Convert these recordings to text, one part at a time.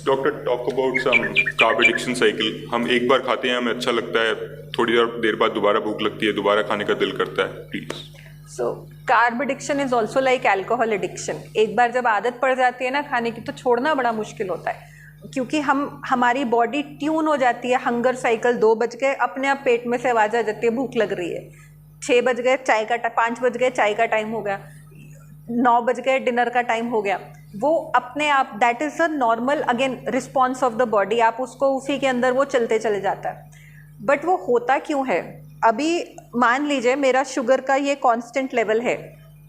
Doctor talk about some carb addiction cycle. हम एक बार खाते हैं, हमें अच्छा लगता है, थोड़ी देर बाद दोबारा भूख लगती है, दोबारा खाने का दिल करता है। Please. So carb addiction is also like alcohol addiction. एक बार जब आदत पड़ जाती है ना खाने की, तो छोड़ना बड़ा मुश्किल होता है, क्योंकि हमारी बॉडी ट्यून हो जाती है। हंगर साइकिल 2 बज गए, अपने आप पेट में से आवाज़ आ जाती है भूख लग रही है। 6 बज गए, 5 बज गए, चाय का टाइम हो गया। 9 बज गए, डिनर का टाइम हो गया। वो अपने आप, that is a normal again response of the body. आप उसको उसी के अंदर वो चलते चले जाता है। बट वो होता क्यों है? अभी मान लीजिए मेरा शुगर का ये कांस्टेंट लेवल है,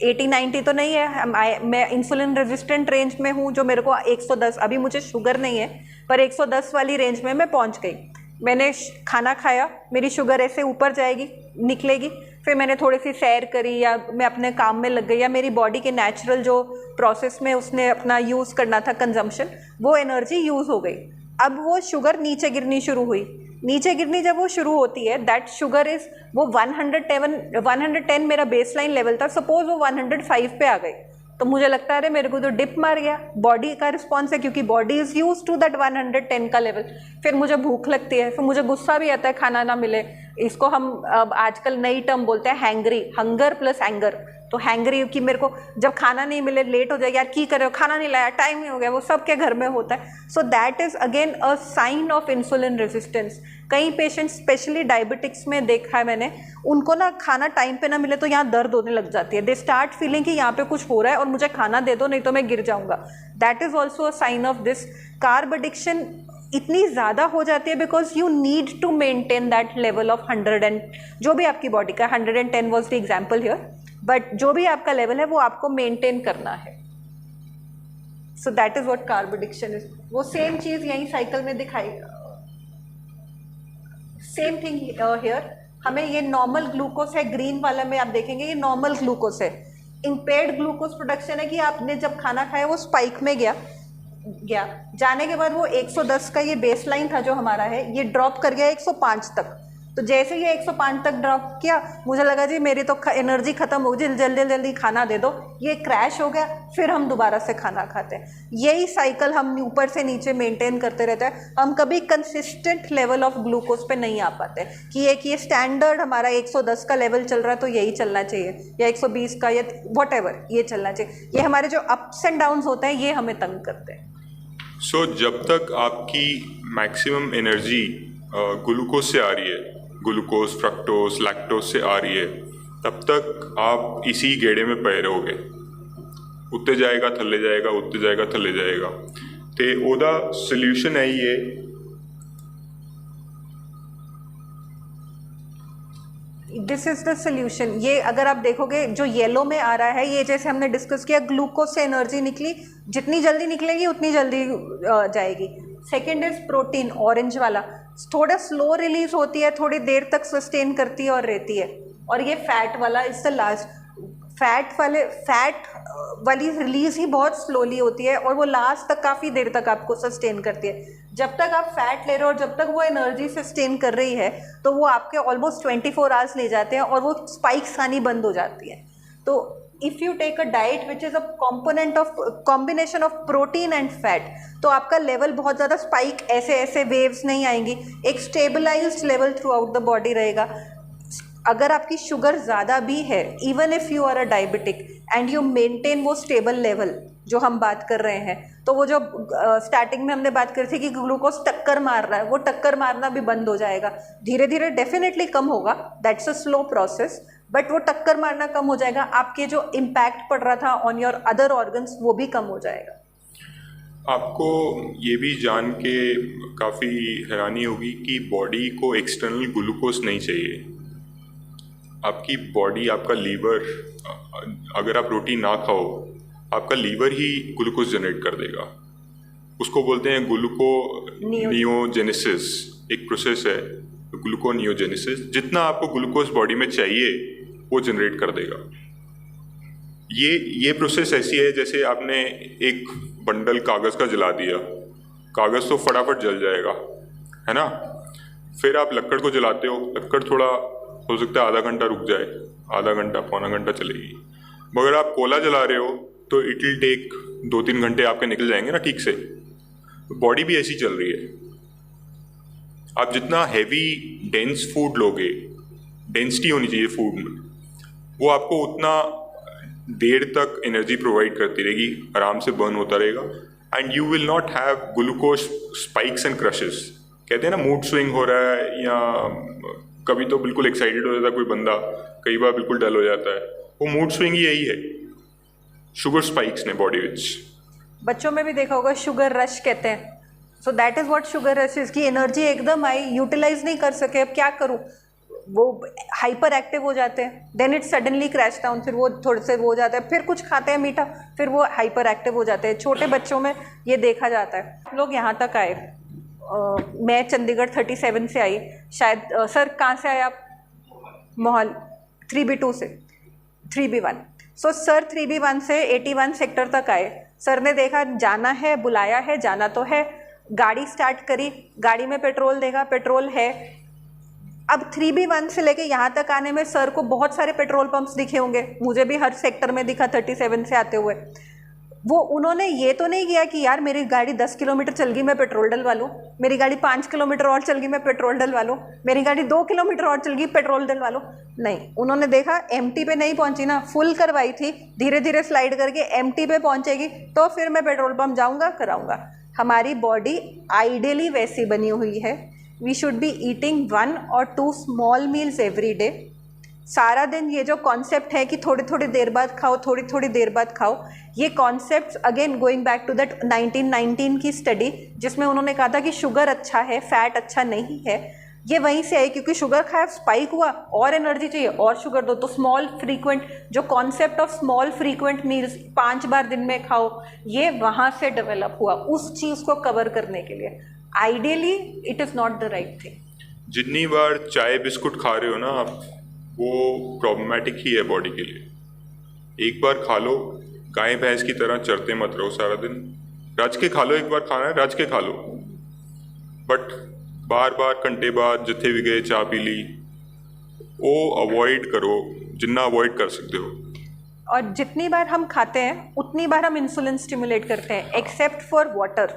80-90 तो नहीं है। मैं इंसुलिन रेजिस्टेंट रेंज में हूँ, जो मेरे को 110, अभी मुझे शुगर नहीं है पर 110 वाली रेंज में मैं पहुँच गई। मैंने खाना खाया, मेरी शुगर ऐसे ऊपर जाएगी, निकलेगी। फिर मैंने थोड़ी सी सैर करी या मैं अपने काम में लग गई, या मेरी बॉडी के नेचुरल जो प्रोसेस में उसने अपना यूज़ करना था कंजम्पशन, वो एनर्जी यूज़ हो गई। अब वो शुगर नीचे गिरनी शुरू हुई। नीचे गिरनी जब वो शुरू होती है, दैट शुगर इज़ वो 110 मेरा बेसलाइन लेवल था, सपोज वो 105 पे आ गई, तो मुझे लगता है अरे मेरे को तो डिप मार गया। बॉडी का रिस्पॉन्स है, क्योंकि body is use to that 110 का लेवल। फिर मुझे भूख लगती है, फिर मुझे गुस्सा भी आता है खाना ना मिले। इसको हम अब आजकल नई टर्म बोलते हैं हैंग्री, हंगर प्लस एंगर। तो हैंग्री कि मेरे को जब खाना नहीं मिले लेट हो जाए, यार की करे हो, खाना नहीं लाया, टाइम नहीं हो गया, वो सबके घर में होता है। So that is again a sign of insulin resistance. कई पेशेंट्स स्पेशली डायबिटिक्स में देखा है मैंने, उनको ना खाना टाइम पे ना मिले तो यहाँ दर्द होने लग जाती है। दे स्टार्ट फीलिंग कि यहाँ पे कुछ हो रहा है और मुझे खाना दे दो, नहीं तो मैं गिर जाऊँगा। That is also a sign of this. Carb addiction इतनी ज़्यादा हो जाती है because you need to maintain that level of 100 and जो भी आपकी बॉडी का 110 was the example here, but जो भी आपका लेवल है वो आपको मेंटेन करना है। So that is what carb addiction is. वो सेम चीज़ यही साइकिल में दिखाई, सेम थिंग हियर। हमें ये नॉर्मल ग्लूकोज है, ग्रीन वाला में आप देखेंगे ये नॉर्मल ग्लूकोज है। इम्पेयर्ड ग्लूकोज प्रोडक्शन है कि आपने जब खाना खाया वो स्पाइक में गया, जाने के बाद वो 110 का ये बेसलाइन था जो हमारा है, ये ड्रॉप कर गया 105 तक। तो जैसे ये 105 तक ड्रॉप किया, मुझे लगा जी मेरी तो एनर्जी खत्म हो गई, जल्दी जल्दी खाना दे दो, ये क्रैश हो गया। फिर हम दोबारा से खाना खाते हैं। यही साइकिल हम ऊपर से नीचे मेंटेन करते रहते हैं। हम कभी कंसिस्टेंट लेवल ऑफ ग्लूकोज पे नहीं आ पाते कि ये स्टैंडर्ड हमारा 110 का लेवल चल रहा है तो यही चलना चाहिए, या 120 का, या वॉट एवर ये चलना चाहिए। ये हमारे जो अप्स एंड डाउन्स होते हैं ये हमें तंग करते हैं। सो जब तक आपकी मैक्सिमम एनर्जी ग्लूकोज से आ रही है, ग्लूकोज, फ्रक्टोज, लैक्टोज से आ रही है, तब तक आप इसी गेड़े में पए रहोगे। उत्ते जाएगा थल्ले जाएगा, उत्ते जाएगा थल्ले जाएगा। ते ओदा सोल्यूशन है ये, दिस इज द सोल्यूशन। ये अगर आप देखोगे जो येलो में आ रहा है, ये जैसे हमने डिस्कस किया, ग्लूकोज से एनर्जी निकली, जितनी जल्दी निकलेगी उतनी जल्दी जाएगी। सेकेंड इज प्रोटीन, ऑरेंज वाला, थोड़ा स्लो रिलीज होती है, थोड़ी देर तक सस्टेन करती है और रहती है। और ये फैट वाला इज द लास्ट। फैट वाली रिलीज ही बहुत स्लोली होती है और वो लास्ट तक काफ़ी देर तक आपको सस्टेन करती है। जब तक आप फैट ले रहे हो और जब तक वो एनर्जी सस्टेन कर रही है, तो वो आपके ऑलमोस्ट 24 आवर्स ले जाते हैं और वो स्पाइक्स आनी बंद हो जाती है। तो if you take a diet which is a component of combination of protein and fat, तो आपका लेवल बहुत ज़्यादा स्पाइक, ऐसे वेव्स नहीं आएंगी, एक stabilised level throughout the body रहेगा। अगर आपकी शुगर ज़्यादा भी है, even if you are a diabetic and you maintain वो स्टेबल लेवल जो हम बात कर रहे हैं, तो वो जो स्टार्टिंग में हमने बात करी थी कि ग्लूकोज टक्कर मार रहा है, वो टक्कर मारना भी बंद हो जाएगा। धीरे धीरे डेफिनेटली कम होगा, that's a slow process, but वो टक्कर मारना कम हो जाएगा। आपके जो इम्पैक्ट पड़ रहा था ऑन योर अदर ऑर्गन्स वो भी कम हो जाएगा। आपको ये भी जान के काफ़ी हैरानी होगी कि बॉडी को एक्सटर्नल ग्लूकोज नहीं चाहिए। आपकी बॉडी, आपका लीवर, अगर आप रोटी ना खाओ, आपका लीवर ही ग्लूकोज जनरेट कर देगा। उसको बोलते हैं ग्लूकोनियोजेनेसिस, एक प्रोसेस है ग्लूकोनियोजेनेसिस। जितना आपको ग्लूकोज बॉडी में चाहिए वो जनरेट कर देगा। ये प्रोसेस ऐसी है जैसे आपने एक बंडल कागज़ का जला दिया, कागज़ तो फटाफट जल जाएगा, है ना। फिर आप लकड़ को जलाते हो, लकड़ थोड़ा हो सकता है आधा घंटा रुक जाए, आधा घंटा पौना घंटा चलेगी। मगर आप कोयला जला रहे हो तो इट विल टेक 2-3 घंटे आपके निकल जाएंगे ना ठीक से। बॉडी भी ऐसी चल रही है। आप जितना हैवी डेंस फूड लोगे, डेंसिटी होनी चाहिए फूड में, वो आपको उतना देर तक एनर्जी प्रोवाइड करती रहेगी, आराम से बर्न होता रहेगा, and you will not have glucose spikes and crushes. कहते हैं ना मूड स्विंग हो रहा है, या कभी तो बिल्कुल एक्साइटेड हो जाता है कोई बंदा, कई बार बिल्कुल डल हो जाता है, वो मूड स्विंग ही यही है, शुगर स्पाइक्स ने बॉडी विच। बच्चों में भी देखा होगा शुगर रश कहते हैं, so that is what sugar rush is, की एनर्जी एकदम आई, यूटिलाइज नहीं कर सके, अब क्या करूं, वो हाइपर एक्टिव हो जाते हैं, then it suddenly crash down, फिर वो थोड़े से वो हो जाता है, फिर कुछ खाते हैं मीठा, फिर वो हाइपर एक्टिव हो जाते हैं। छोटे बच्चों में ये देखा जाता है। लोग यहाँ तक आए, मैं चंडीगढ़ 37 से आई शायद। सर कहाँ से आए आप? मोहाल 3B2 से 3B1। सो सर 3B1 से 81 सेक्टर तक आए। सर ने देखा जाना है, बुलाया है, जाना तो है, गाड़ी स्टार्ट करी, गाड़ी में पेट्रोल देखा, पेट्रोल है। अब 3B1 से लेके यहाँ तक आने में सर को बहुत सारे पेट्रोल पंप्स दिखे होंगे, मुझे भी हर सेक्टर में दिखा 37 से आते हुए। वो उन्होंने ये तो नहीं किया कि यार मेरी गाड़ी 10 किलोमीटर चल गई मैं पेट्रोल डलवा लूँ, मेरी गाड़ी 5 किलोमीटर और चल गई मैं पेट्रोल डलवा लूँ, मेरी गाड़ी 2 किलोमीटर और चल गई पेट्रोल डलवा लूँ। नहीं, उन्होंने देखा एमटी पे नहीं पहुंची ना, फुल करवाई थी, धीरे धीरे स्लाइड करके एमटी पे पहुंचेगी तो फिर मैं पेट्रोल पंप जाऊँगा, कराऊँगा। हमारी बॉडी आइडियली वैसी बनी हुई है। We should be eating 1 or 2 small meals every day. सारा दिन ये जो कॉन्सेप्ट है कि थोड़ी थोड़ी देर बाद खाओ, थोड़ी थोड़ी देर बाद खाओ, ये concept again going back to that 1919 की स्टडी जिसमें उन्होंने कहा था कि शुगर अच्छा है, फैट अच्छा नहीं है, ये वहीं से आई, क्योंकि शुगर खाया स्पाइक हुआ और एनर्जी चाहिए और शुगर दो, तो स्मॉल फ्रीक्वेंट, जो concept of small frequent meals 5 बार दिन में खाओ, ये वहाँ से डेवलप हुआ उस चीज़ को कवर करने के लिए। Ideally it is not the right thing. जितनी बार चाय बिस्कुट खा रहे हो ना आप, वो प्रॉब्लमेटिक ही है बॉडी के लिए। एक बार खा लो, गाय भैंस की तरह चरते मत रहो सारा दिन। रज के खा लो, एक बार खाना है रज के खा लो, बट बार बार घंटे बाद जिथे भी गए चाह पी ली, वो अवॉइड करो जितना अवॉइड कर सकते हो। और जितनी बार हम खाते हैं उतनी बार हम इंसुलिन स्टिमुलेट करते हैं, एक्सेप्ट फॉर वाटर।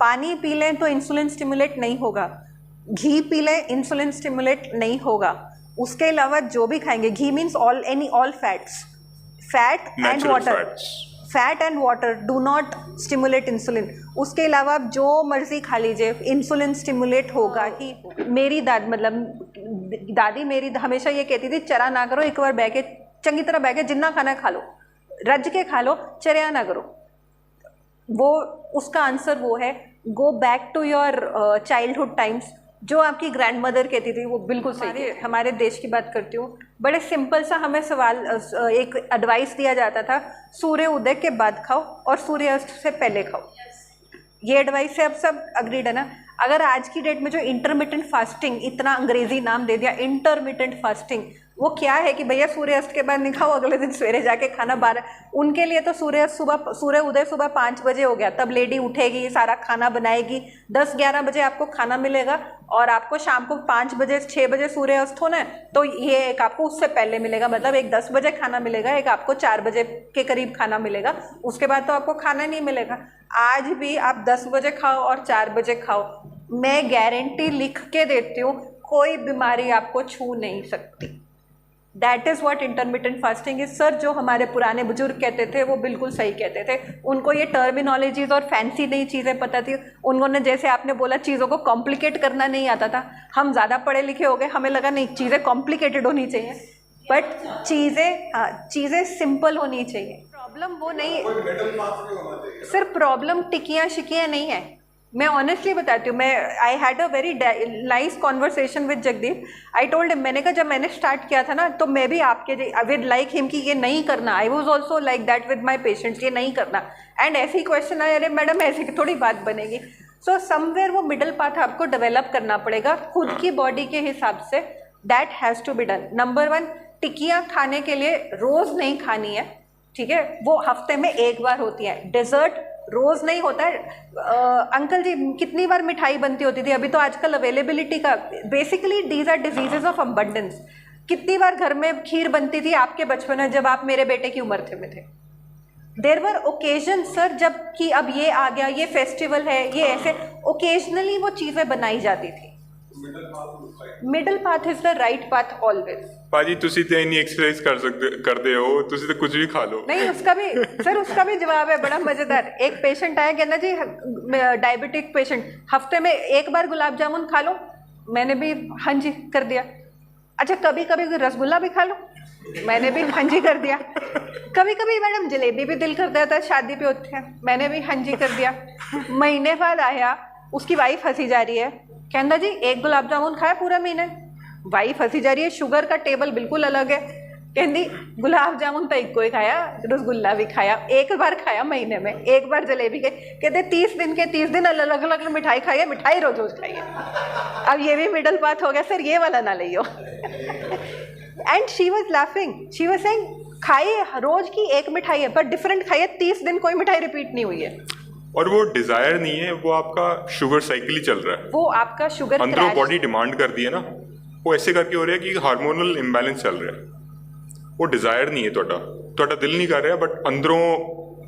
पानी पी लें तो इंसुलिन स्टिमुलेट नहीं होगा, घी पी लें इंसुलिन स्टिमुलेट नहीं होगा, उसके अलावा जो भी खाएंगे, घी means all fats, fat and water, fat and water do not stimulate insulin. उसके अलावा आप जो मर्जी खा लीजिए, इंसुलिन स्टिमुलेट होगा ही। मेरी दादी मेरी हमेशा ये कहती थी, चरा ना करो, एक बार बह के चंगी तरह बह के जितना खाना खा लो, रज के खा लो, चर्या ना करो। वो उसका आंसर वो है, go back to your childhood times. जो आपकी ग्रैंड मदर कहती थी वो बिल्कुल सही है। हमारे देश की बात करती हूँ, बड़े सिंपल सा हमें सवाल, एक एडवाइस दिया जाता था, सूर्य उदय के बाद खाओ और सूर्यास्त से पहले खाओ। ये एडवाइस से अब सब अग्रीड है ना। अगर आज की डेट में जो इंटरमिटेंट फास्टिंग, इतना अंग्रेजी नाम दे दिया इंटरमिटेंट फास्टिंग, वो क्या है कि भैया सूर्यास्त के बाद नहीं खाओ, अगले दिन सवेरे जाके खाना 12। उनके लिए तो सूर्य उदय सुबह 5 बजे हो गया, तब लेडी उठेगी, सारा खाना बनाएगी, 10-11 बजे आपको खाना मिलेगा, और आपको शाम को 5 बजे 6 बजे सूर्यास्त होना है, तो ये एक आपको उससे पहले मिलेगा, मतलब एक 10 बजे खाना मिलेगा, एक आपको 4 बजे के करीब खाना मिलेगा, उसके बाद तो आपको खाना नहीं मिलेगा। आज भी आप 10 बजे खाओ और 4 बजे खाओ, मैं गारंटी लिख के देती हूँ, कोई बीमारी आपको छू नहीं सकती। That is what intermittent fasting is. Sir जो हमारे पुराने बुजुर्ग कहते थे वो बिल्कुल सही कहते थे, उनको ये टर्मिनोलॉजीज और फैंसी नई चीज़ें पता थी। उन्होंने, जैसे आपने बोला, चीज़ों को कॉम्प्लिकेट करना नहीं आता था। हम ज़्यादा पढ़े लिखे हो गए, हमें लगा नहीं चीज़ें कॉम्प्लिकेटेड होनी चाहिए, बट चीज़ें सिंपल होनी चाहिए। प्रॉब्लम वो नहीं है सर, प्रॉब्लम टिकियाँ शिकियाँ नहीं है। मैं ऑनेस्टली बताती हूँ, मैं I had a very nice conversation with Jagdeep. I told him, मैंने कहा जब मैंने स्टार्ट किया था ना, तो मैं भी आपके विद लाइक हिम कि ये नहीं करना, I was also like that with my patients, ये नहीं करना। एंड ऐसी क्वेश्चन आए, अरे मैडम ऐसी थोड़ी बात बनेगी। सो समवेयर वो मिडल पाथ आपको डेवलप करना पड़ेगा खुद की बॉडी के हिसाब से। That has to be done. Number 1, टिक्कियाँ खाने के लिए रोज़ नहीं खानी है, ठीक है, वो हफ्ते में 1 बार होती है। डेजर्ट रोज़ नहीं होता है। अंकल जी कितनी बार मिठाई बनती होती थी, अभी तो आजकल अवेलेबिलिटी का, basically these are diseases of abundance. कितनी बार घर में खीर बनती थी आपके बचपन में, जब आप मेरे बेटे की उम्र में थे। देयर वर ओकेजन सर, जब कि अब ये आ गया, ये फेस्टिवल है, ये ऐसे ओकेजनली वो चीजें बनाई जाती थी। Middle path is the right path always. ਭਾਜੀ ਤੁਸੀਂ ਤੇ ਇੰਨੀ ਐਕਸਰਸਾਈਜ਼ ਕਰਦੇ ਹੋ, ਤੁਸੀਂ ਤਾਂ ਕੁਝ ਵੀ ਖਾ ਲਓ। नहीं, उसका भी सर, उसका भी जवाब है बड़ा मजेदार। एक पेशेंट आया, कहना जी डायबिटिक पेशेंट, हफ्ते में एक बार गुलाब जामुन खा लो। मैंने भी हाँ जी कर दिया। अच्छा, कभी कभी रसगुल्ला भी खा लो। मैंने भी हाँ जी कर दिया। कभी कभी मैडम जलेबी भी दिल कर देता है, शादी पे होते हैं, मैंने भी हाँ जी कर दिया। महीने बाद आया, उसकी वाइफ हंसी जा रही है, कहना जी एक गुलाब जामुन खाया पूरा महीने। वाइफ हंसी जा रही है, शुगर का टेबल बिल्कुल अलग है। कहती गुलाब जामुन तो एक को ही खाया, रसगुल्ला भी खाया, एक बार खाया महीने में, एक बार जलेबी के। कहते 30 दिन के 30 दिन अलग अलग मिठाई खाई है, मिठाई रोज रोज खाइए। अब ये भी मिडल पाथ हो गया सर, ये वाला ना लियो। And she was laughing, she was saying खाइए रोज की एक मिठाई है, पर डिफरेंट खाइए, 30 दिन कोई मिठाई रिपीट नहीं हुई है। और वो डिजायर नहीं है, वो आपका शुगर साइकिल ही चल रहा है। वो आपका शुगर अंदरों बॉडी डिमांड कर दी है ना, वो ऐसे करके हो रहा है कि हार्मोनल इम्बैलेंस चल रहा है। वो डिजायर नहीं है, ਤੁਹਾਡਾ ਦਿਲ ਨਹੀਂ ਕਰ ਰਿਹਾ, ਬਟ ਅੰਦਰੋਂ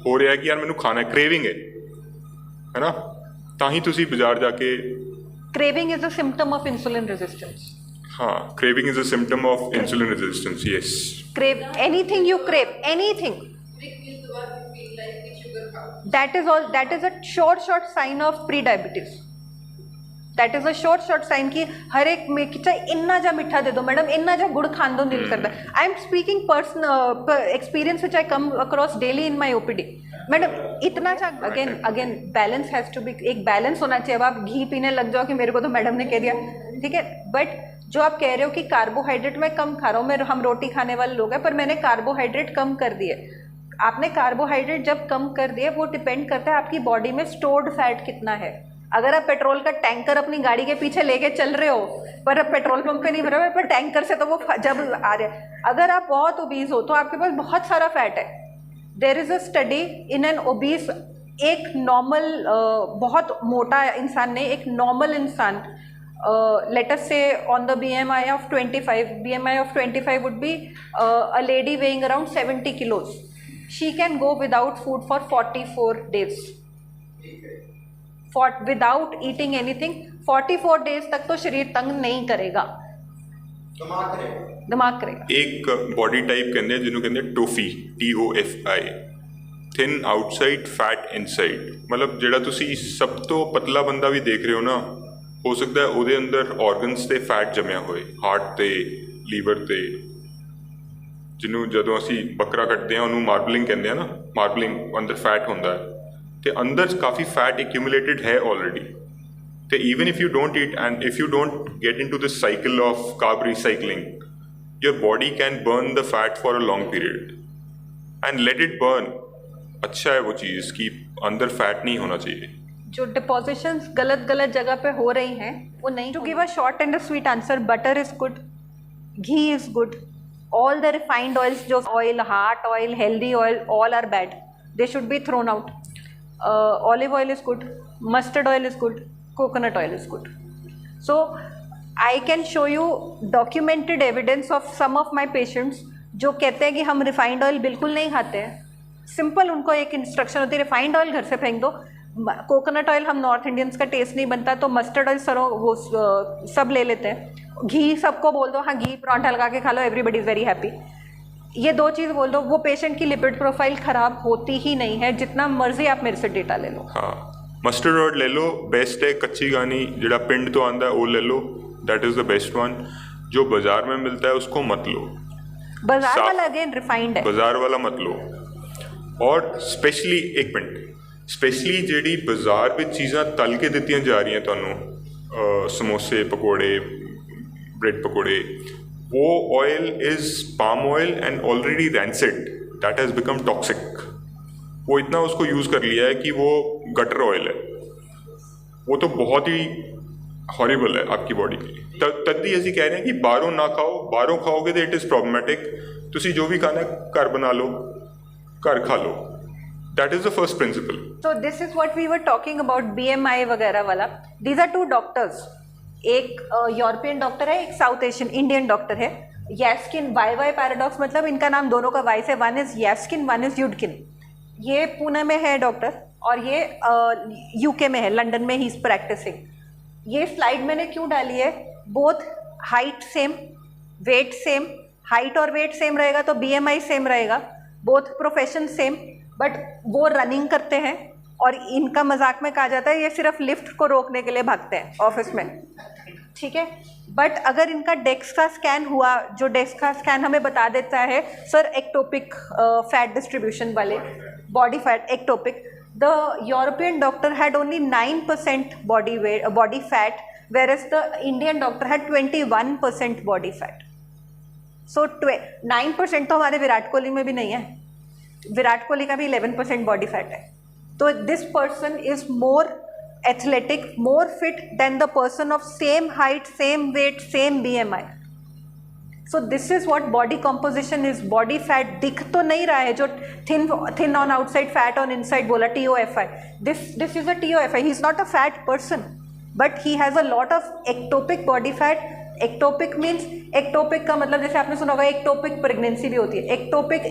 ਹੋ ਰਿਹਾ ਕਿ ਯਾਰ ਮੈਨੂੰ ਖਾਣਾ ਹੈ, ਕ੍ਰੇਵਿੰਗ ਹੈ ਨਾ। ਤਾਂ ਹੀ ਤੁਸੀਂ ਬਾਜ਼ਾਰ ਜਾ ਕੇ, craving is a symptom of insulin resistance. हाँ, craving is a symptom of insulin resistance, yes. Crave anything you crave, anything. That is all. That is a short sign of pre-diabetes. That is a short sign कि हर एक में चाहे इन्ना जा मिठा दे दो madam, इन्ना जा गुड़ खान दो, दिल करता है। I am speaking personal experience which I come across daily in my OPD. Madam इतना सा again balance has to be, एक बैलेंस होना चाहिए। अब आप घी पीने लग जाओ कि मेरे को तो मैडम ने कह दिया, ठीक है, बट जो आप कह रहे हो कि कार्बोहाइड्रेट मैं कम खा रहा हूँ, मैं हम रोटी खाने वाले लोग हैं, पर मैंने कार्बोहाइड्रेट कम कर दिए। आपने कार्बोहाइड्रेट जब कम कर दिए, वो डिपेंड करता है आपकी बॉडी में स्टोर्ड फैट कितना है। अगर आप पेट्रोल का टैंकर अपनी गाड़ी के पीछे लेके चल रहे हो, पर अब पेट्रोल पंप पे नहीं भरा हुआ, पर टैंकर से तो वो जब आ रहे हैं। अगर आप बहुत ओबीज हो तो आपके पास बहुत सारा फैट है। There is a study in an obese, एक नॉर्मल बहुत मोटा इंसान ने, एक नॉर्मल इंसान, let us say on the BMI of 25 would be a lady weighing around 70 kilos. She can go without food for 44 days. Without eating anything 44 days तक तो शरीर तंग नहीं करेगा, दिमाग करेगा। एक बॉडी टाइप कहते हैं ਜਿਹਨੂੰ ਕਹਿੰਦੇ toffee, TOFI, thin outside fat inside. मतलब ਜਿਹੜਾ ਤੁਸੀਂ ਸਭ ਤੋਂ ਪਤਲਾ ਬੰਦਾ ਵੀ ਦੇਖ ਰਹੇ ਹੋ ਨਾ, ਹੋ ਸਕਦਾ ਹੈ ਉਹਦੇ ਅੰਦਰ ਆਰਗਨਸ ਤੇ ਫੈਟ ਜਮਿਆ ਹੋਏ, ਹਾਰਟ ਤੇ, ਲੀਵਰ ਤੇ, ਜਿਹਨੂੰ ਜਦੋਂ ਅਸੀਂ ਬੱਕਰਾ ਕੱਟਦੇ ਹਾਂ ਉਹਨੂੰ ਮਾਰਬਲਿੰਗ ਕਹਿੰਦੇ ਆ ਨਾ, ਮਾਰਬਲਿੰਗ ਅੰਦਰ ਫੈਟ ਹੁੰਦਾ ਹੈ, ਤੇ ਅੰਦਰ ਕਾਫੀ ਫੈਟ ਐਕਿਊਮੂਲੇਟਿਡ ਹੈ ਆਲਰੇਡੀ। ਤੇ even if you don't eat and if you don't get into this cycle of carb recycling, your body can burn the fat for a long period and let it burn. अच्छा है वो चीज़ कि अंदर fat नहीं होना चाहिए। जो depositions गलत जगह पे हो रही हैं वो नहीं। To give a short and a sweet answer, butter is good, ghee is good, all the refined oils, जो oil, heart oil, healthy oil, all are bad, they should be thrown out. Olive oil is good, mustard oil is good, coconut oil is good. So I can show you documented evidence of some of my patients जो कहते हैं कि हम refined oil बिल्कुल नहीं खाते हैं। Simple उनको एक इंस्ट्रक्शन होती है, रिफाइंड ऑयल घर से फेंक दो, कोकोनट ऑयल हम नॉर्थ इंडियंस का टेस्ट नहीं बनता तो मस्टर्ड ऑयल सरो वो सब ले लेते हैं। घी सबको बोल दो, हाँ घी परांठा लगा के खा लो, एवरीबडी इज़ वेरी हैप्पी। ये दो चीज़ बोल दो, वो पेशेंट की लिपिड प्रोफाइल ख़राब होती ही नहीं है, जितना मर्जी आप मेरे से डेटा ले लो। हाँ, मस्टर्ड ऑयल ले लो, बेस्ट है। कच्ची घानी जिहड़ा पिंड तो आंदा है वो ले लो, that is the best one. जो बाजार में मिलता है उसको मत लो, बाजार वाला अगेन रिफाइंड है, बाजार वाला मत लो। और स्पेशली एक मिनट, स्पेशली ਜਿਹੜੀ ਬਾਜ਼ਾਰ ਵਿੱਚ ਚੀਜ਼ਾਂ ਤਲ ਕੇ ਦਿੱਤੀਆਂ ਜਾ ਰਹੀਆਂ ਤੁਹਾਨੂੰ, ਸਮੋਸੇ, ਪਕੌੜੇ, ब्रेड पकौड़े, वो oil is palm oil and already rancid, that has become toxic. वो इतना उसको यूज़ कर लिया है कि वो गटर ऑयल है, वो तो बहुत ही हॉरिबल है आपकी बॉडी के लिए। तद ही ਅਸੀਂ कह रहे हैं कि बाहरों ना खाओ, बाहरों खाओगे तो इट इज़ प्रॉब्लमेटिक। ਤੁਸੀਂ जो भी खाना है घर बना लो, घर खा लो, that is the first principle. So this is what we were talking about, BMI वगैरह वाला। These are two doctors, एक यूरोपियन डॉक्टर है, एक साउथ एशियन इंडियन डॉक्टर है। यास्किन, वाई पैराडॉक्स, मतलब इनका नाम दोनों का वाई से, वन इज यास्किन, वन इज युडकिन। ये पुणे में है डॉक्टर, और ये यूके में है, लंदन में ही इज प्रैक्टिसिंग। ये स्लाइड मैंने क्यों डाली है, both height same, weight same, height और वेट सेम रहेगा तो बीएमआई सेम रहेगा, बोथ प्रोफेशन सेम, बट वो रनिंग करते हैं और इनका मजाक में कहा जाता है ये सिर्फ लिफ्ट को रोकने के लिए भागते हैं ऑफिस में, ठीक है। बट अगर इनका डेस्क का स्कैन हुआ, जो डेस्क का स्कैन हमें बता देता है सर एक्टोपिक फैट डिस्ट्रीब्यूशन वाले, body fat ectopic, the European doctor had only 9% body fat, whereas the Indian doctor had 21% body fat. So 9% तो हमारे विराट कोहली में भी नहीं है, विराट कोहली का भी 11% बॉडी फैट है। तो this person is more athletic, more fit than the person of same height, same weight, same BMI. So this is what body composition is. Body fat दिख तो नहीं रहा है, जो thin on outside, fat on inside बोला, TOFI, this is a TOFI, he is not a fat person, but he has a lot of ectopic body fat. Ectopic means, ectopic का मतलब जैसे आपने सुना होगा एक्टोपिक प्रेगनेंसी भी होती है। एक्टोपिक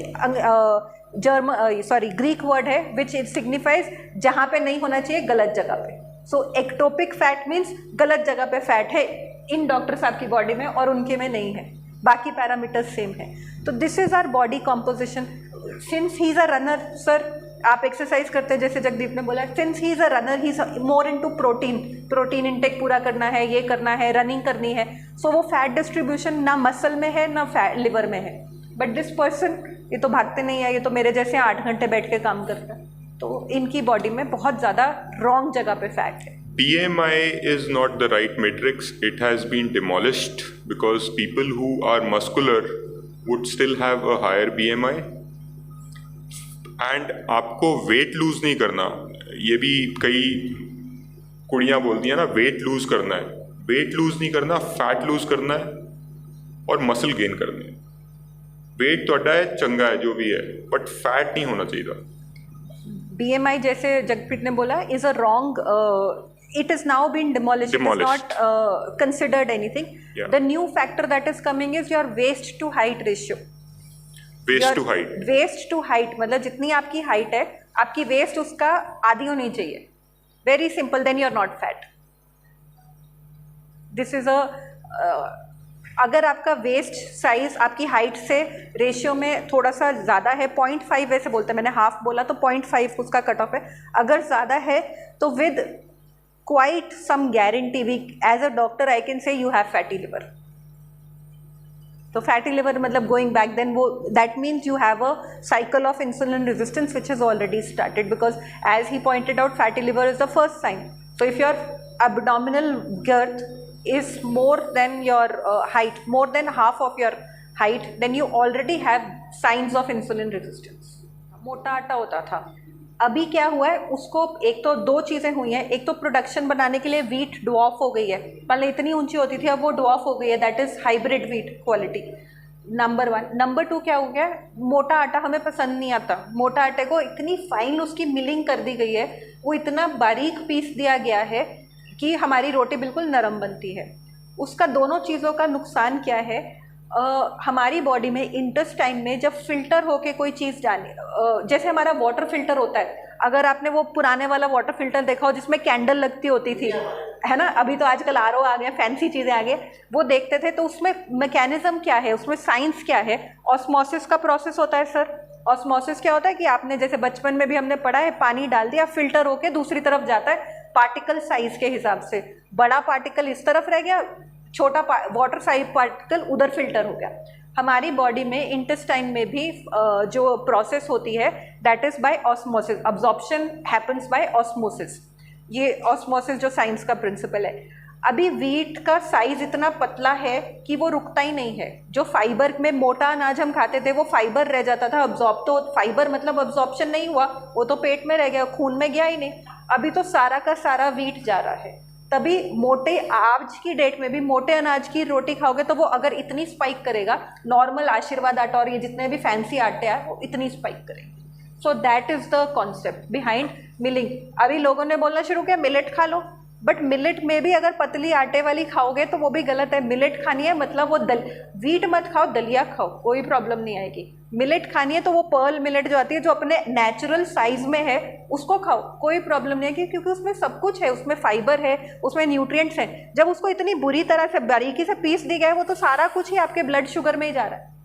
ग्रीक वर्ड है विच इट सिग्निफाइज जहाँ पे नहीं होना चाहिए, गलत जगह पे। सो एक्टोपिक फैट मीन्स गलत जगह पे फैट है इन डॉक्टर साहब की बॉडी में और उनके में नहीं है, बाकी पैरामीटर्स सेम है। तो this is our body composition. Since he is a runner, sir आप एक्सरसाइज करते हैं जैसे जगदीप ने बोला, since he is a runner he is more into protein intake पूरा करना है, ये करना है, रनिंग करनी है। सो वो फैट डिस्ट्रीब्यूशन ना मसल में है ना फैट लिवर में है। बट दिस पर्सन, ये तो भागते नहीं है, ये तो मेरे जैसे 8 घंटे बैठ के काम करता है, तो इनकी बॉडी में बहुत ज़्यादा रॉन्ग जगह पे फैट है। BMI is not the right matrix. It has been demolished because people who are muscular would still have a higher BMI. And आपको वेट लूज नहीं करना, ये भी कई कुड़ियाँ बोलती हैं ना, वेट लूज करना है। वेट लूज नहीं करना, फैट लूज करना है और मसल गेन करनी है। वेट तो है चंगा है जो भी है, बट फैट नहीं होना चाहिए। BMI जैसे जगप्रीत ने बोला is a wrong, it is now been demolished. It is not considered anything. Yeah. The new factor that is coming is your waist to height ratio. Waist to height, waist to height मतलब जितनी आपकी height है, आपकी waste उसका आधी होनी चाहिए। Very simple, then you are not fat. This is a, अगर आपका वेस्ट साइज आपकी हाइट से रेशियो में थोड़ा सा ज़्यादा है, 0.5 वैसे बोलते हैं, मैंने हाफ बोला तो 0.5 उसका कट ऑफ है। अगर ज़्यादा है तो with quite some guarantee we as a doctor I can say you have fatty liver. तो फैटी लिवर मतलब गोइंग बैक, देन वो that means you have a cycle of insulin resistance which is already started, because as he pointed out fatty liver is the first sign. So if your abdominal girth is more than your height, more than half of your height, then you already have signs of insulin resistance. मोटा आटा होता था, अभी क्या हुआ है उसको, एक तो 2 चीज़ें हुई हैं। एक तो प्रोडक्शन बनाने के लिए वीट डॉफ हो गई है, पहले इतनी ऊंची होती थी, अब वो डॉफ हो गई है, that is hybrid wheat quality, number 1। Number 2 क्या हो गया, मोटा आटा हमें पसंद नहीं आता। मोटा आटे को इतनी फाइन उसकी मिलिंग कर दी गई है, वो इतना बारीक पीस दिया गया है कि हमारी रोटी बिल्कुल नरम बनती है। उसका दोनों चीज़ों का नुकसान क्या है, हमारी बॉडी में इंटेस्टाइन में जब फिल्टर होके कोई चीज़ जाने, जैसे हमारा वाटर फिल्टर होता है, अगर आपने वो पुराने वाला वाटर फिल्टर देखा हो जिसमें कैंडल लगती होती थी, है ना, अभी तो आजकल RO आ गए, फैंसी चीज़ें आ गई, वो देखते थे, तो उसमें मैकेनिज्म क्या है, उसमें साइंस क्या है, ऑस्मोसिस का प्रोसेस होता है सर। ऑस्मोसिस क्या होता है कि आपने जैसे बचपन में भी हमने पढ़ा है, पानी डाल दिया, फिल्टर होके दूसरी तरफ जाता है पार्टिकल साइज के हिसाब से, बड़ा पार्टिकल इस तरफ रह गया, छोटा वाटर साइज पार्टिकल उधर फिल्टर हो गया। हमारी बॉडी में इंटेस्टाइन में भी जो प्रोसेस होती है that is by osmosis, absorption happens by osmosis. ये ऑस्मोसिस जो साइंस का प्रिंसिपल है। अभी वीट का साइज इतना पतला है कि वो रुकता ही नहीं है। जो फाइबर में मोटा अनाज हम खाते थे वो फाइबर रह जाता था, अब्जॉर्ब, तो फाइबर मतलब अब्जॉर्प्शन नहीं हुआ, वो तो पेट में रह गया, खून में गया ही नहीं। अभी तो सारा का सारा वीट जा रहा है। तभी मोटे, आज की डेट में भी मोटे अनाज की रोटी खाओगे तो वो अगर इतनी स्पाइक करेगा, नॉर्मल आशीर्वाद आटा और ये जितने भी फैंसी आटे हैं वो इतनी स्पाइक करेंगे। So that is the concept behind milling. अभी लोगों ने बोलना शुरू किया मिलेट खा लो, बट मिलेट में भी अगर पतली आटे वाली खाओगे तो वो भी गलत है। मिलेट खानी है मतलब वो वीट मत खाओ, दलिया खाओ, कोई प्रॉब्लम नहीं आएगी। मिलेट खानी है तो वो पर्ल मिलेट जो आती है, जो अपने नेचुरल साइज में है, उसको खाओ, कोई प्रॉब्लम नहीं है, क्योंकि उसमें सब कुछ है, उसमें फाइबर है, उसमें न्यूट्रिएंट्स हैं। जब उसको इतनी बुरी तरह से बारीकी से पीस दी गया है, वो तो सारा कुछ ही आपके ब्लड शुगर में ही जा रहा है।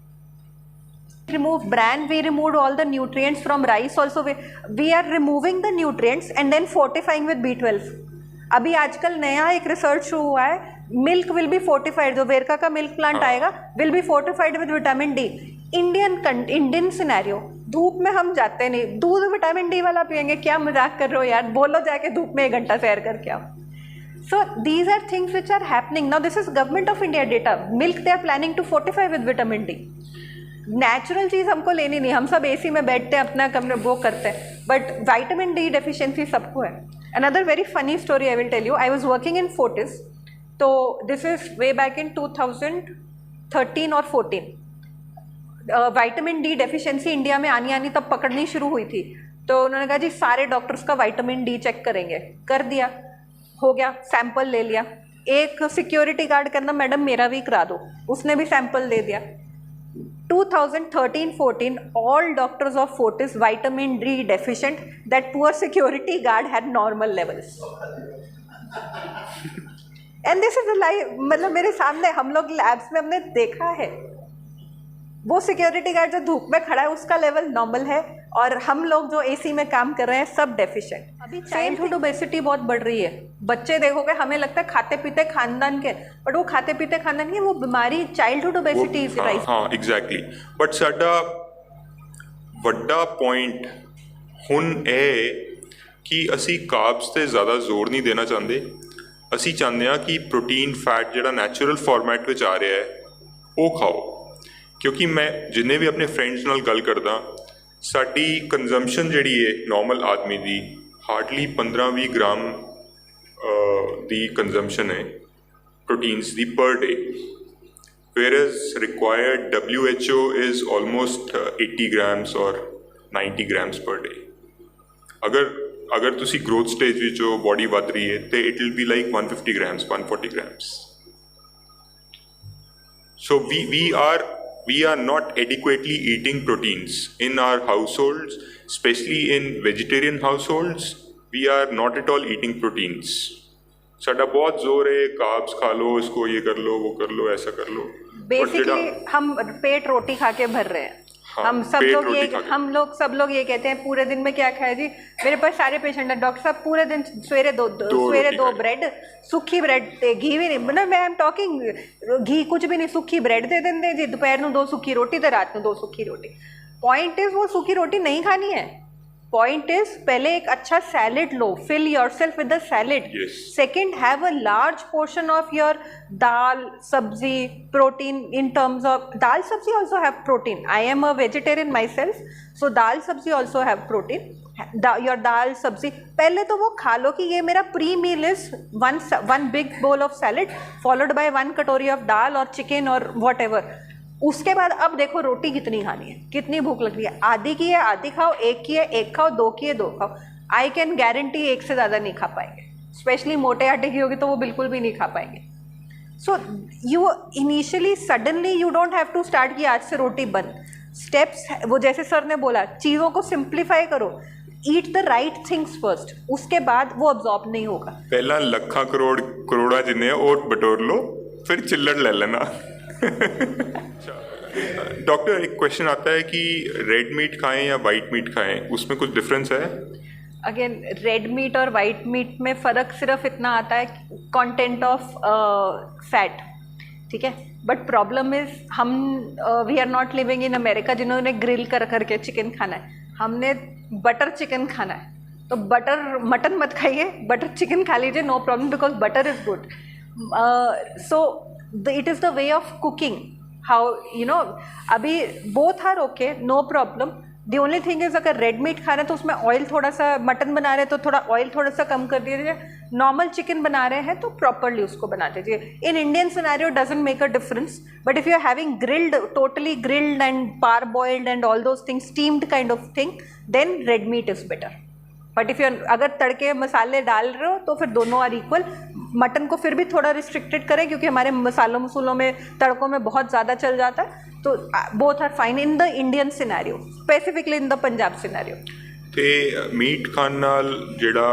Remove bran, we removed all the nutrients from rice also. We are removing the nutrients and then fortifying with B12. अभी आजकल नया एक रिसर्च शुरू हुआ है, मिल्क विल बी फोर्टिफाइड, जो वेरका का मिल्क प्लांट आएगा will be fortified with vitamin D. Indian scenario, धूप में हम जाते नहीं, दूध विटामिन डी वाला पियेंगे, क्या मजाक कर रहे हो यार, बोलो जाके धूप में 1 घंटा सैर करके आओ। So these are things which are happening now. This is government of India data. Milk they are planning to fortify with vitamin D. Natural चीज़ हमको लेनी नहीं, हम सब एसी में बैठते हैं, अपना कमरे वो करते हैं, बट विटामिन डी डेफिशिएंसी सबको है। Another very funny story I will tell you. I was working in Fortis, तो this is way back in 2013 और 14। विटामिन डी डेफिशिएंसी इंडिया में आनी तब पकड़नी शुरू हुई थी, तो उन्होंने कहा जी सारे डॉक्टर्स का विटामिन डी चेक करेंगे। कर दिया, हो गया, सैंपल ले लिया। एक सिक्योरिटी गार्ड कहना मैडम मेरा भी करा दो, उसने भी सैंपल दे दिया। 2013-14, all doctors of Fortis vitamin D deficient. That poor security guard had normal levels. And this is a lie. मतलब मेरे सामने हम लोग लैब्स में हमने देखा है, वो सिक्योरिटी गार्ड जो धूप में खड़ा है उसका लेवल नॉर्मल है, और हम लोग जो एसी में काम कर रहे हैं सब डेफिशिएंट। अभी चाइल्डहुड ओबेसिटी बहुत बढ़ रही है। बच्चे देखोगे, हमें लगता है खाते पीते खानदान के, बट वो खाते पीते खानदान की वो बीमारी चाइल्डहुड ओबेसिटी इज राइज। हाँ एग्जैक्टली, बट साडा ਵੱਡਾ ਪੁਆਇੰਟ ਹੁਣ ਇਹ ਕਿ ਅਸੀਂ ਕਾਰਬਸ ਤੇ ਜ਼ਿਆਦਾ ਜ਼ੋਰ ਨਹੀਂ ਦੇਣਾ ਚਾਹੁੰਦੇ। ਅਸੀਂ ਚਾਹੁੰਦੇ ਹਾਂ ਕਿ ਪ੍ਰੋਟੀਨ ਫੈਟ ਜਿਹੜਾ ਨੈਚੁਰਲ ਫਾਰਮੈਟ ਵਿੱਚ ਆ ਰਿਹਾ ਹੈ ਉਹ ਖਾਓ, ਕਿਉਂਕਿ ਮੈਂ ਜਿੰਨੇ ਵੀ ਆਪਣੇ ਫਰੈਂਡਸ ਨਾਲ ਗੱਲ ਕਰਦਾ, ਸਾਡੀ ਕੰਜ਼ੰਪਸ਼ਨ ਜਿਹੜੀ ਹੈ ਨੋਰਮਲ ਆਦਮੀ ਦੀ ਹਾਰਡਲੀ 15-20 ਗ੍ਰਾਮ ਦੀ ਕੰਜ਼ੰਪਸ਼ਨ ਹੈ ਪ੍ਰੋਟੀਨਸ ਦੀ ਪਰ ਡੇ, whereas required WHO is almost 80 grams or 90 grams per day. अगर तुसी growth stage ਵਿੱਚ ਹੋ, body ਵੱਧ ਰਹੀ ਹੈ, ਤੇ it will be like 150 grams, 140 grams. So we are not adequately eating proteins in our households, especially in vegetarian households. We are not at all eating proteins. साडा बहुत जोर है कार्ब्स खा लो, इसको ये कर लो, वो कर लो, ऐसा कर लो। बेसिकली हम पेट रोटी खा के भर रहे हैं। हाँ, हम सब लोग ये कहते हैं पूरे दिन में क्या खाया जी। मेरे पास सारे पेशेंट हैं, डॉक्टर साहब पूरे दिन सवेरे दो ब्रेड, सूखी ब्रेड, घी भी नहीं, मतलब मैं एम टॉकिंग घी कुछ भी नहीं, सूखी ब्रेड दे देंगे जी, दोपहर को 2 सूखी रोटी, तो रात को 2 सूखी रोटी। पॉइंट इज वो सूखी रोटी नहीं खानी है। पॉइंट इज पहले एक अच्छा सैलेड लो, fill yourself with the salad. Second, have a large portion of your dal sabzi protein, in terms of dal sabzi also have protein. I am a vegetarian myself, so dal sabzi also have protein. Your dal sabzi पहले तो वो खा लो कि ये मेरा pre meal is one big bowl of salad followed by 1 katori of दाल और chicken और वॉट एवर। उसके बाद अब देखो रोटी कितनी खानी है, कितनी भूख लग रही है। आधी की है आधी खाओ, एक की है एक खाओ, 2 की है 2 खाओ। आई कैन गारंटी 1 से ज़्यादा नहीं खा पाएंगे, स्पेशली मोटे आटे की होगी तो वो बिल्कुल भी नहीं खा पाएंगे। So you initially suddenly you don't have to start कि आज से रोटी बंद। स्टेप्स वो जैसे सर ने बोला, चीज़ों को सिंप्लीफाई करो, eat the right things first, उसके बाद वो अब्जॉर्ब नहीं होगा। पहला लखा करोड़ा जिन्ने और बटोर लो, फिर चिल्लड़ ले लेना। डॉक्टर एक क्वेश्चन आता है कि रेड मीट खाएं या वाइट मीट खाएं, उसमें कुछ डिफरेंस है? अगेन रेड मीट और वाइट मीट में फ़र्क सिर्फ इतना आता है कंटेंट ऑफ फैट, ठीक है। बट प्रॉब्लम इज हम we are not living in America जिन्होंने ग्रिल कर करके चिकन खाना है, हमने बटर चिकन खाना है। तो बटर मटन मत खाइए, बटर चिकन खा लीजिए, no problem, because butter is good. So it is the way of cooking, how you know. अभी both are okay, no problem. The only thing is अगर red meat खा रहे हैं तो उसमें ऑयल थोड़ा सा, मटन बना रहे हैं तो थोड़ा ऑयल थोड़ा सा कम कर दीजिए। नॉर्मल चिकन बना रहे हैं तो प्रॉपरली उसको बना दीजिए। In Indian scenario doesn't make a difference, but if you are having grilled, totally grilled and parboiled and all those things, steamed kind of thing, then red meat is better. But if you अगर तड़के मसाले डाल रहे हो तो फिर दोनों are equal. Mutton को फिर भी थोड़ा रिस्ट्रिक्टेड करें क्योंकि हमारे मसालों में तड़कों में बहुत ज़्यादा चल जाता है, तो both are fine in the Indian scenario, specifically in the Punjab scenario. ਤੇ ਮੀਟ ਖਾਣ ਨਾਲ ਜਿਹੜਾ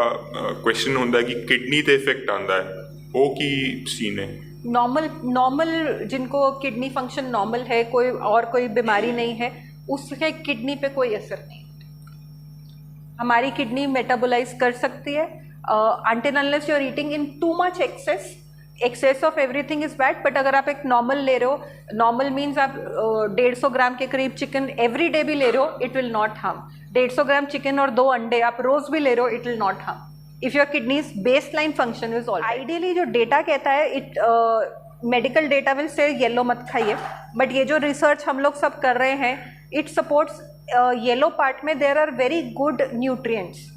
ਕੁਐਸਚਨ ਹੁੰਦਾ ਕਿ ਕਿਡਨੀ ਤੇ ਇਫੈਕਟ ਆਉਂਦਾ ਹੈ, ਉਹ ਕੀ ਸੀਨ ਹੈ? नॉर्मल जिनको किडनी फंक्शन नॉर्मल है, कोई बीमारी नहीं है, उसके किडनी पे कोई असर नहीं। हमारी किडनी मेटाबोलाइज कर सकती है until unless you are eating in too much excess of everything is bad। But अगर आप एक नॉर्मल ले रहे हो, नॉर्मल मीन्स आप 150 ग्राम के करीब चिकन एवरी डे भी ले रहे हो, it will not harm. 150 gram chicken और 2 अंडे आप रोज भी ले रहे हो, it will not harm if your kidneys base line function is all. Ideally जो डेटा कहता है, medical data will say yellow मत खाइए, बट ये जो रिसर्च हम लोग सब कर रहे हैं, इट सपोर्ट्स येलो पार्ट में there are very good nutrients.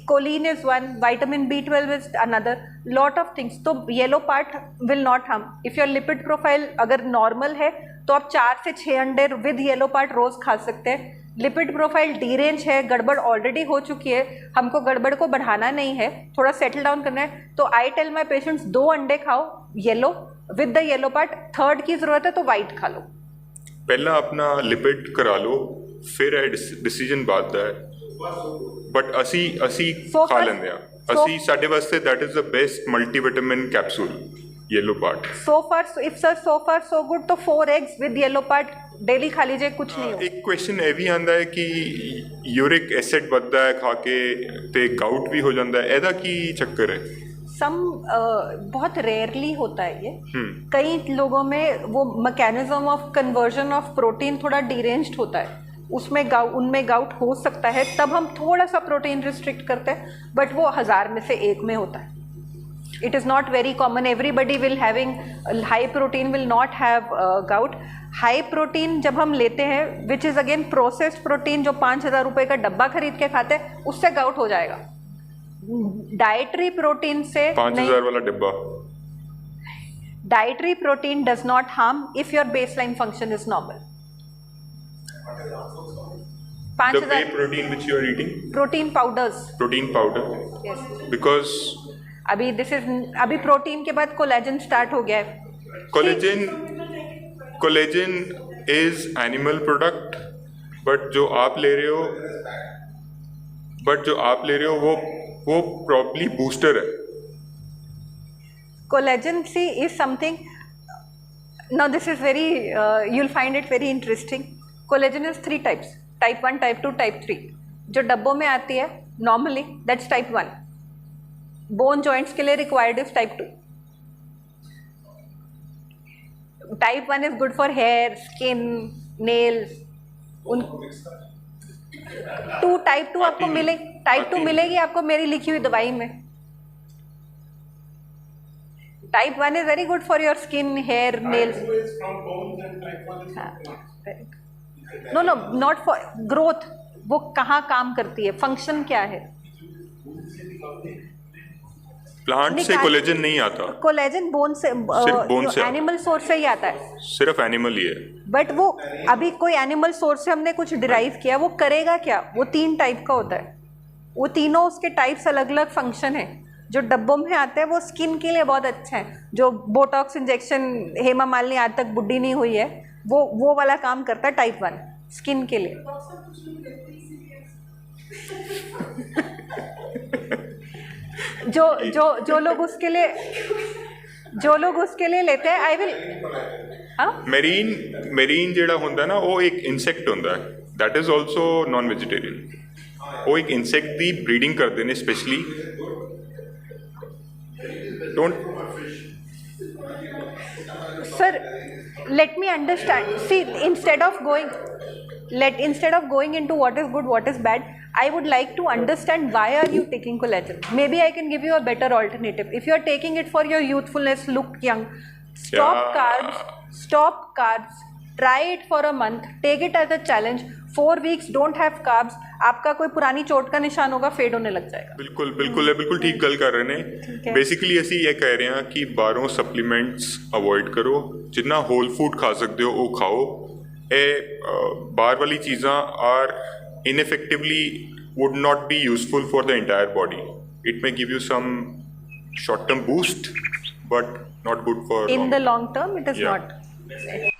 choline is one, vitamin B12 is another, lot of things। तो yellow part will not harm। if your lipid profile अगर नॉर्मल है तो आप 4 से 6 अंडे विद येलो पार्ट रोज खा सकते हैं। लिपिड प्रोफाइल डी रेंज है, गड़बड़ ऑलरेडी हो चुकी है, हमको गड़बड़ को बढ़ाना नहीं है, थोड़ा सेटल डाउन करना है, तो आई टेल माई पेशेंट्स 2 अंडे खाओ yellow with the yellow part, third की जरूरत है तो वाइट खा लो। ਪਹਿਲਾਂ ਆਪਣਾ ਲਿਪਿਡ ਕਰਾ ਲਓ, ਫਿਰ ਇਹ ਡਿਸੀਜਨ ਬਾਅਦ ਦਾ ਹੈ। ਬਟ ਅਸੀਂ ਖਾ ਲੈਂਦੇ ਆ, ਅਸੀਂ ਸਾਡੇ ਵਾਸਤੇ that is the best multivitamin capsule yellow part. so far so good। तो 4 eggs with yellow part daily खा लीजिए, कुछ नहीं होगा। ਇੱਕ ਕੁਐਸਚਨ ਇਹ ਵੀ ਆਂਦਾ ਹੈ ਕਿ ਯੂਰਿਕ ਐਸਿਡ ਵੱਧਦਾ ਹੈ ਖਾ ਕੇ ਤੇ ਗਾਊਟ ਵੀ ਹੋ ਜਾਂਦਾ ਹੈ, ਇਹਦਾ ਕੀ ਚੱਕਰ ਹੈ? बहुत रेयरली होता है ये। कई लोगों में वो mechanism of conversion of protein थोड़ा डिरेंज्ड होता है, उनमें गाउट हो सकता है, तब हम थोड़ा सा प्रोटीन रिस्ट्रिक्ट करते हैं, बट वो 1000 में से 1 में होता है। It is not very common. Everybody will having high protein will not have gout. High protein जब हम लेते हैं, which is again processed protein, जो 5000 रुपये का डब्बा खरीद के खाते हैं, उससे गाउट हो जाएगा। डाइटरी प्रोटीन से 5000 वाला डिब्बा, dietary protein does not harm if your baseline function is normal. 5000 protein which you are eating, protein powders, protein powder, yes। because अभी प्रोटीन के बाद कोलेजन स्टार्ट हो गया है। Collagen is animal product, but जो आप ले रहे हो वो प्रॉब्ली बूस्टर है। Collagen C is something, now this is very you'll find it very interesting। Collagen is 3 types, type 1, type 2, type 3। जो डब्बों में आती है normally, that's type 1। Bone joints के लिए required is type 2। Type 1 is good for hair, skin, nails. Type 2 आपको मिलेगी आपको मेरी लिखी हुई दवाई में। Type 1 is very good for your skin, hair, nails. No not for growth. वो कहाँ काम करती है, फंक्शन क्या है? प्लांट से कोलेजन नहीं आता, कोलेजन बोन से, सिर्फ बोन से, एनिमल सोर्स से ही आता है, सिर्फ एनिमल ही है। बट वो अभी कोई एनिमल सोर्स से हमने कुछ डिराइव किया, वो करेगा क्या? वो 3 टाइप का होता है, वो तीनों उसके टाइप्स अलग अलग फंक्शन है। जो डब्बों में आते हैं वो स्किन के लिए बहुत अच्छा है। जो बोटॉक्स इंजेक्शन हेमा मालिनी आज तक बुढ़ी नहीं हुई है, वो वाला काम करता है टाइप 1 स्किन के लिए। जो लोग उसके लिए लेते हैं, आई विल मेरीन जेड़ा होंदा ना, वो एक इंसेक्ट होंदा है, that is also non vegetarian. वो एक इंसेक्ट दी ब्रीडिंग करते हैं specially. Don't sir, let me understand। See, instead of going into what is good, what is bad, I would like to understand why are you taking collagen. Maybe I can give you a better alternative. If you are taking it for your youthfulness, look young, stop carbs, try it for a month, take it as a challenge। 4 weeks don't have carbs, आपका कोई पुरानी चोट का निशान होगा, fade होने लग जाएगा। बिल्कुल ठीक गल कर रहे ने। बेसिकली ਅਸੀਂ ਇਹ ਕਹਿ ਰਹੇ ਹਾਂ ਕਿ ਬਾਹਰੋਂ ਸਪਲੀਮੈਂਟਸ ਅਵੋਇਡ ਕਰੋ, ਜਿੰਨਾ ਹੋਲ ਫੂਡ ਖਾ ਸਕਦੇ ਹੋ ਉਹ ਖਾਓ। ਇਹ ਬਾਹਰ ਵਾਲੀ ਚੀਜ਼ਾਂ R ਇਨਫੈਕਟਿਵਲੀ would not be useful for the entire body. It may give you some short-term boost, but not good for In long the long term, it is Yeah. not.